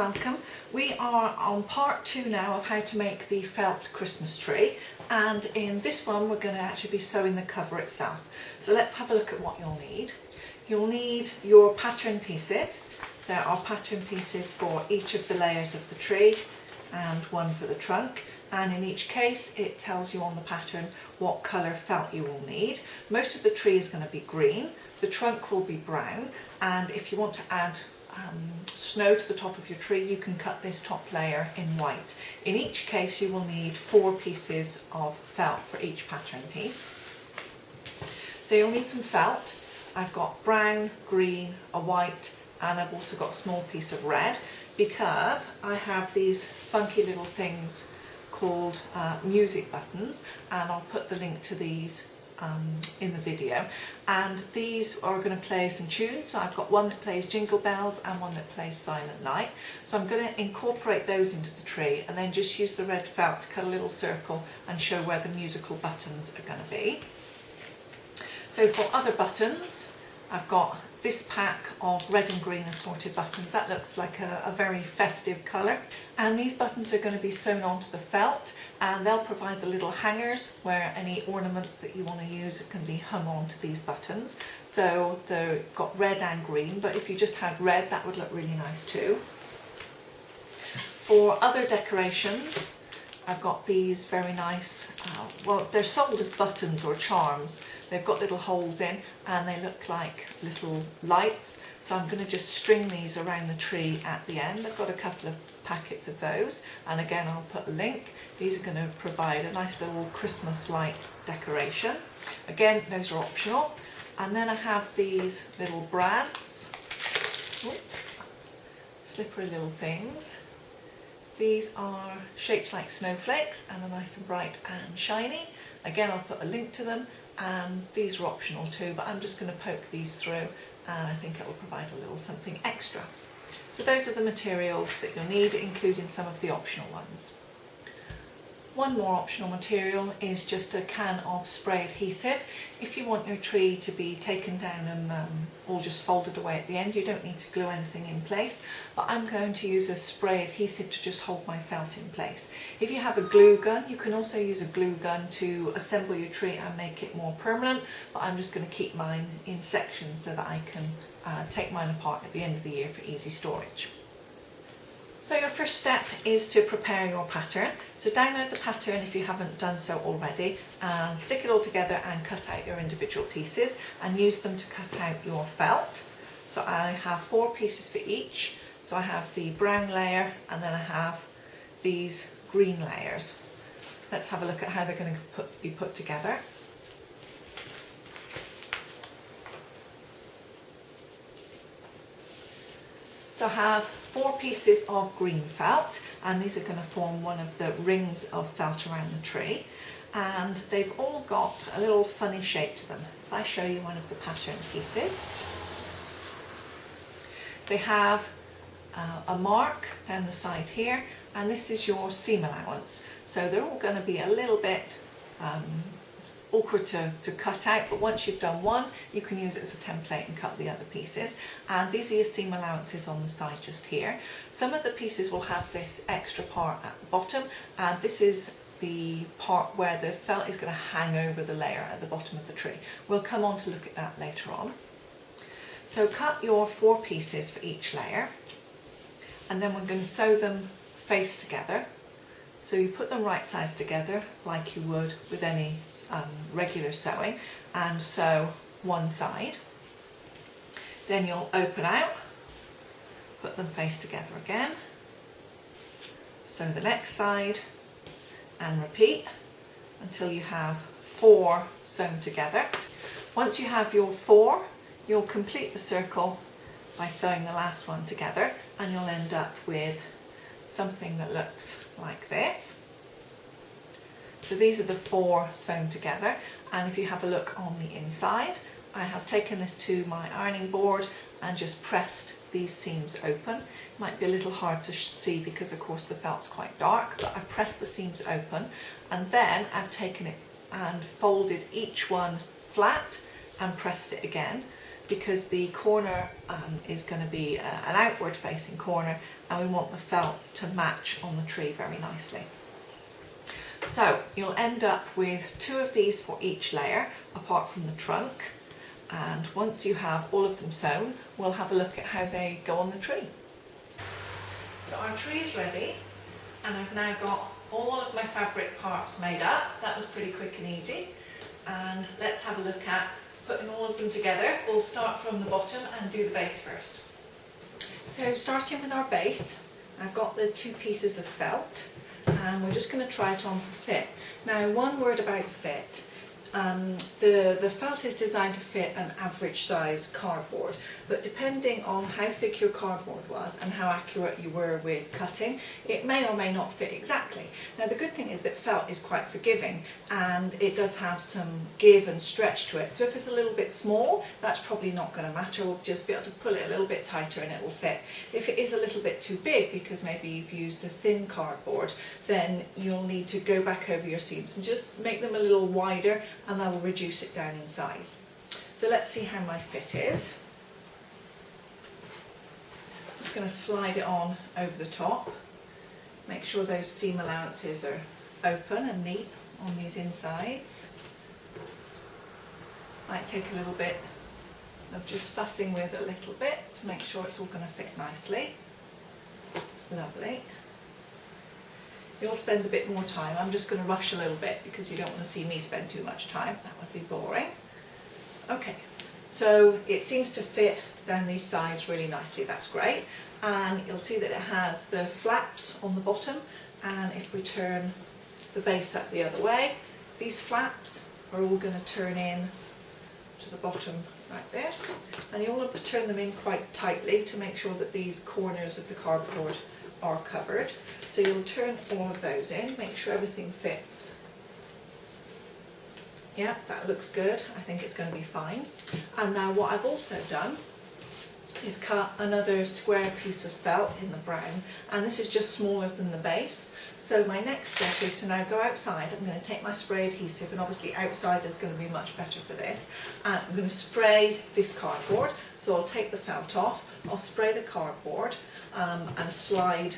welcome. We are on part 2 now of how to make the felt Christmas tree, and in this one we're going to actually be sewing the cover itself. So let's have a look at what you'll need. You'll need your pattern pieces. There are pattern pieces for each of the layers of the tree and one for the trunk, and in each case it tells you on the pattern what colour felt you will need. Most of the tree is going to be green, the trunk will be brown, and if you want to add snow to the top of your tree, you can cut this top layer in white. In each case you will need 4 pieces of felt for each pattern piece. So you'll need some felt. I've got brown, green, a white, and I've also got a small piece of red because I have these funky little things called music buttons, and I'll put the link to these in the video, and these are going to play some tunes. So I've got one that plays Jingle Bells and one that plays Silent Night, so I'm going to incorporate those into the tree and then just use the red felt to cut a little circle and show where the musical buttons are going to be. So for other buttons, I've got this pack of red and green assorted buttons. That looks like a very festive colour, and these buttons are going to be sewn onto the felt, and they'll provide the little hangers where any ornaments that you want to use can be hung onto these buttons. So they've got red and green, but if you just had red that would look really nice too. For other decorations, I've got these very nice, well, they're sold as buttons or charms. They've got little holes in and they look like little lights. So I'm going to just string these around the tree at the end. I've got a couple of packets of those, and again I'll put a link. These are going to provide a nice little Christmas light decoration. Again, those are optional. And then I have these little brads. Oops. Slippery little things. These are shaped like snowflakes and are nice and bright and shiny. Again, I'll put a link to them, and these are optional too, but I'm just going to poke these through and I think it will provide a little something extra. So those are the materials that you'll need, including some of the optional ones. One more optional material is just a can of spray adhesive. If you want your tree to be taken down and all just folded away at the end, you don't need to glue anything in place, but I'm going to use a spray adhesive to just hold my felt in place. If you have a glue gun, you can also use a glue gun to assemble your tree and make it more permanent, but I'm just going to keep mine in sections so that I can take mine apart at the end of the year for easy storage. So your first step is to prepare your pattern. So download the pattern if you haven't done so already, and stick it all together and cut out your individual pieces and use them to cut out your felt. So I have 4 pieces for each. So I have the brown layer and then I have these green layers. Let's have a look at how they're going to be put together. So I have 4 pieces of green felt, and these are going to form one of the rings of felt around the tree, and they've all got a little funny shape to them. If I show you one of the pattern pieces, they have a mark down the side here, and this is your seam allowance. So they're all going to be a little bit awkward to cut out, but once you've done one, you can use it as a template and cut the other pieces. And these are your seam allowances on the side just here. Some of the pieces will have this extra part at the bottom, and this is the part where the felt is going to hang over the layer at the bottom of the tree. We'll come on to look at that later on. So cut your 4 pieces for each layer, and then we're going to sew them face together. So you put them right sides together like you would with any regular sewing, and sew one side. Then you'll open out, put them face together again, sew the next side, and repeat until you have 4 sewn together. Once you have your 4, you'll complete the circle by sewing the last one together, and you'll end up with something that looks like this. So these are the 4 sewn together, and if you have a look on the inside, I have taken this to my ironing board and just pressed these seams open. It might be a little hard to see because of course the felt's quite dark, but I've pressed the seams open, and then I've taken it and folded each one flat and pressed it again. because the corner is going to be an outward facing corner, and we want the felt to match on the tree very nicely. So you'll end up with 2 of these for each layer, apart from the trunk. And once you have all of them sewn, we'll have a look at how they go on the tree. So our tree is ready, and I've now got all of my fabric parts made up. That was pretty quick and easy. And let's have a look at putting all of them together. We'll start from the bottom and do the base first. So starting with our base, I've got the 2 pieces of felt, and we're just going to try it on for fit. Now, one word about fit. The felt is designed to fit an average size cardboard, but depending on how thick your cardboard was and how accurate you were with cutting, it may or may not fit exactly. Now, the good thing is that felt is quite forgiving, and it does have some give and stretch to it. So if it's a little bit small, that's probably not going to matter. We'll just be able to pull it a little bit tighter and it will fit. If it is a little bit too big, because maybe you've used a thin cardboard, then you'll need to go back over your seams and just make them a little wider, and that will reduce it down in size. So let's see how my fit is. I'm just going to slide it on over the top. Make sure those seam allowances are open and neat on these insides. Might take a little bit of just fussing with a little bit to make sure it's all going to fit nicely. Lovely. You'll spend a bit more time. I'm just going to rush a little bit because you don't want to see me spend too much time. That would be boring. Okay, so it seems to fit down these sides really nicely. That's great. And you'll see that it has the flaps on the bottom, and if we turn the base up the other way, these flaps are all going to turn in to the bottom like this, and you want to turn them in quite tightly to make sure that these corners of the cardboard are covered. So you'll turn all of those in, make sure everything fits. Yeah, that looks good. I think it's going to be fine. And now what I've also done is cut another square piece of felt in the brown, and this is just smaller than the base. So my next step is to now go outside. I'm going to take my spray adhesive, and obviously outside is going to be much better for this. And I'm going to spray this cardboard. So I'll take the felt off, I'll spray the cardboard and slide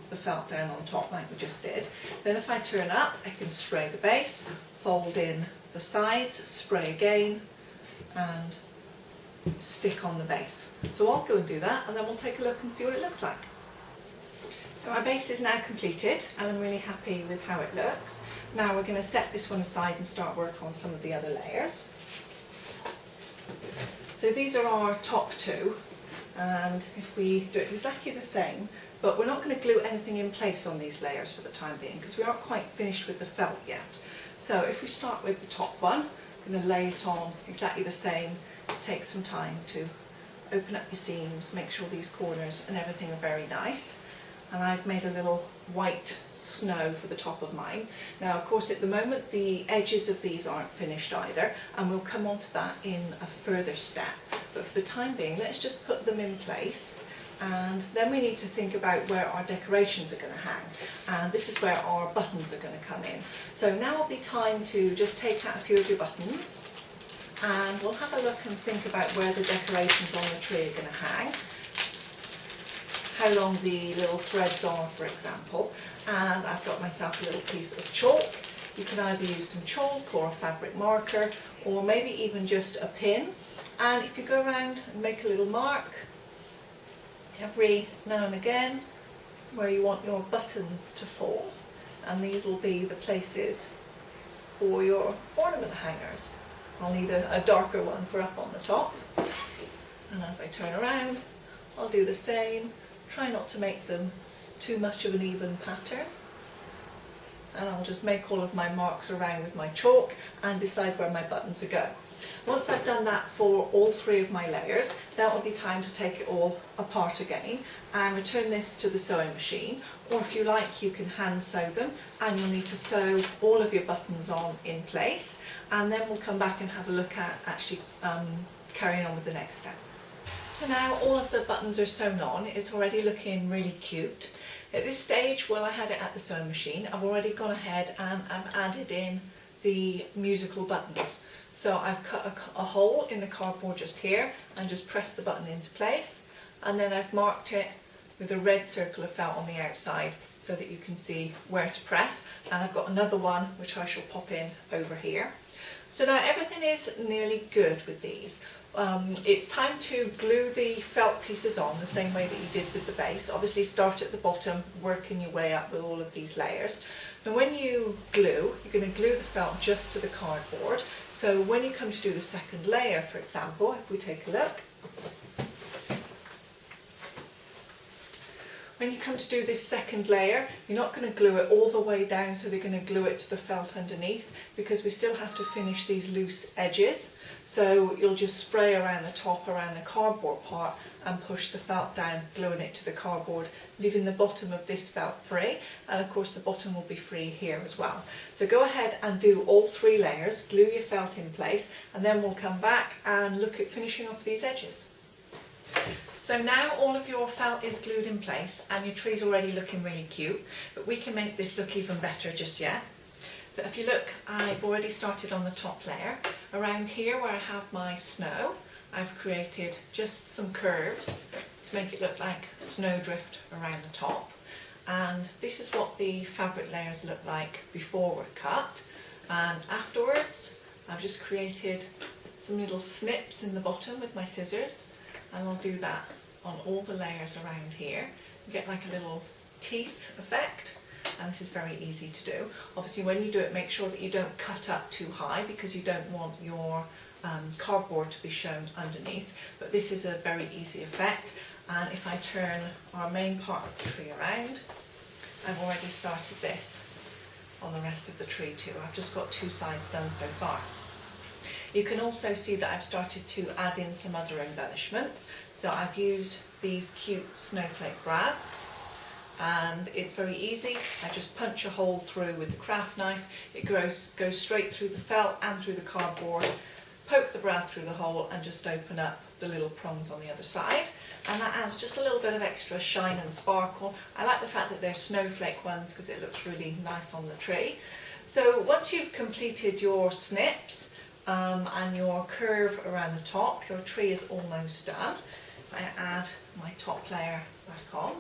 the felt down on top like we just did. Then if I turn up, I can spray the base, fold in the sides, spray again, and stick on the base. So I'll go and do that, and then we'll take a look and see what it looks like. So our base is now completed, and I'm really happy with how it looks. Now we're going to set this one aside and start work on some of the other layers. So these are our top 2, and if we do it exactly the same, but we're not going to glue anything in place on these layers for the time being because we aren't quite finished with the felt yet. So if we start with the top one, I'm going to lay it on exactly the same. Take some time to open up your seams, make sure these corners and everything are very nice. And I've made a little white snow for the top of mine. Now, of course, at the moment the edges of these aren't finished either, and we'll come on to that in a further step. But for the time being, let's just put them in place, and then we need to think about where our decorations are going to hang, and this is where our buttons are going to come in. So now will be time to just take out a few of your buttons, and we'll have a look and think about where the decorations on the tree are going to hang, how long the little threads are, for example. And I've got myself a little piece of chalk. You can either use some chalk or a fabric marker, or maybe even just a pin. And if you go around and make a little mark every now and again where you want your buttons to fall, and these will be the places for your ornament hangers. I'll need a darker one for up on the top, and as I turn around I'll do the same. Try not to make them too much of an even pattern, and I'll just make all of my marks around with my chalk and decide where my buttons are going. Once I've done that for all 3 of my layers, then it will be time to take it all apart again and return this to the sewing machine, or if you like you can hand sew them, and you'll need to sew all of your buttons on in place, and then we'll come back and have a look at actually carrying on with the next step. So now all of the buttons are sewn on. It's already looking really cute. At this stage, while I had it at the sewing machine, I've already gone ahead and I've added in the musical buttons. So I've cut a hole in the cardboard just here and just pressed the button into place, and then I've marked it with a red circle of felt on the outside so that you can see where to press, and I've got another one which I shall pop in over here. So now everything is nearly good with these. It's time to glue the felt pieces on the same way that you did with the base. Obviously start at the bottom, working your way up with all of these layers. Now when you glue, you're going to glue the felt just to the cardboard. So when you come to do the second layer, for example, if we take a look, when you come to do this second layer, you're not going to glue it all the way down, so they're going to glue it to the felt underneath, because we still have to finish these loose edges. So you'll just spray around the top, around the cardboard part, and push the felt down, gluing it to the cardboard, leaving the bottom of this felt free, and of course the bottom will be free here as well. So go ahead and do all 3 layers, glue your felt in place, and then we'll come back and look at finishing off these edges. So now all of your felt is glued in place and your tree's already looking really cute, but we can make this look even better just yet. So if you look, I've already started on the top layer. Around here where I have my snow, I've created just some curves to make it look like snowdrift around the top. And this is what the fabric layers look like before we're cut. And afterwards, I've just created some little snips in the bottom with my scissors, and I'll do that on all the layers around here. You get like a little teeth effect, and this is very easy to do. Obviously when you do it, make sure that you don't cut up too high, because you don't want your cardboard to be shown underneath, but this is a very easy effect. And if I turn our main part of the tree around, I've already started this on the rest of the tree too. I've just got 2 sides done so far. You can also see that I've started to add in some other embellishments. So I've used these cute snowflake brads, and it's very easy. I just punch a hole through with the craft knife. It goes straight through the felt and through the cardboard. Poke the brad through the hole and just open up the little prongs on the other side, and that adds just a little bit of extra shine and sparkle. I like the fact that they're snowflake ones because it looks really nice on the tree. So once you've completed your snips and your curve around the top, your tree is almost done. I add my top layer back on.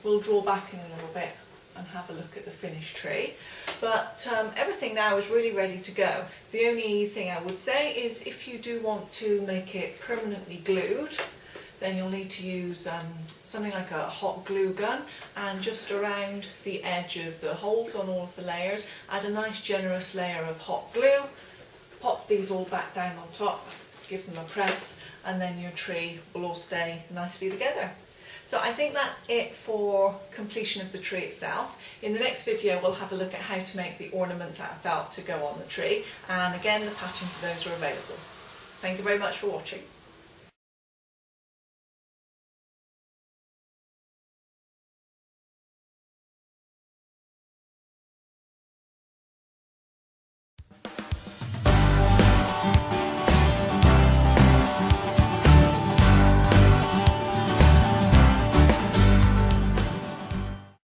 We'll draw back in a little bit and have a look at the finished tree. But everything now is really ready to go. The only thing I would say is if you do want to make it permanently glued, then you'll need to use something like a hot glue gun, and just around the edge of the holes on all of the layers, add a nice generous layer of hot glue, pop these all back down on top, give them a press, and then your tree will all stay nicely together. So I think that's it for completion of the tree itself. In the next video we'll have a look at how to make the ornaments out of felt to go on the tree, and again the pattern for those are available. Thank you very much for watching.